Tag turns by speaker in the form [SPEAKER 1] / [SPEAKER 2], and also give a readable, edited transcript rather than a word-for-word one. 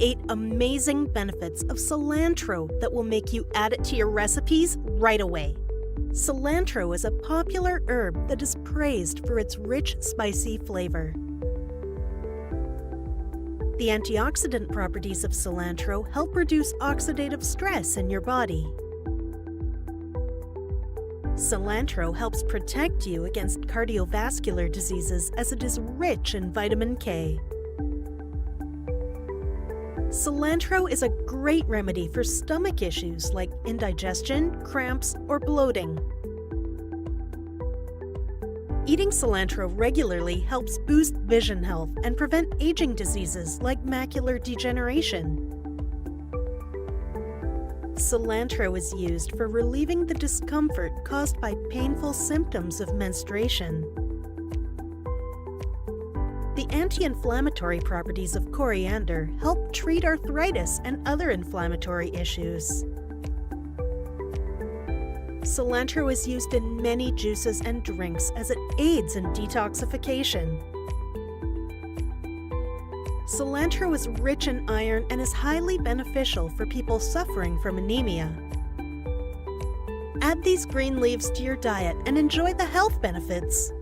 [SPEAKER 1] 8 amazing benefits of cilantro that will make you add it to your recipes right away. Cilantro is a popular herb that is praised for its rich, spicy flavor. The antioxidant properties of cilantro help reduce oxidative stress in your body. Cilantro helps protect you against cardiovascular diseases as it is rich in vitamin K. Cilantro is a great remedy for stomach issues like indigestion, cramps, or bloating. Eating cilantro regularly helps boost vision health and prevent aging diseases like macular degeneration. Cilantro is used for relieving the discomfort caused by painful symptoms of menstruation. The anti-inflammatory properties of coriander help treat arthritis and other inflammatory issues. Cilantro is used in many juices and drinks as it aids in detoxification. Cilantro is rich in iron and is highly beneficial for people suffering from anemia. Add these green leaves to your diet and enjoy the health benefits.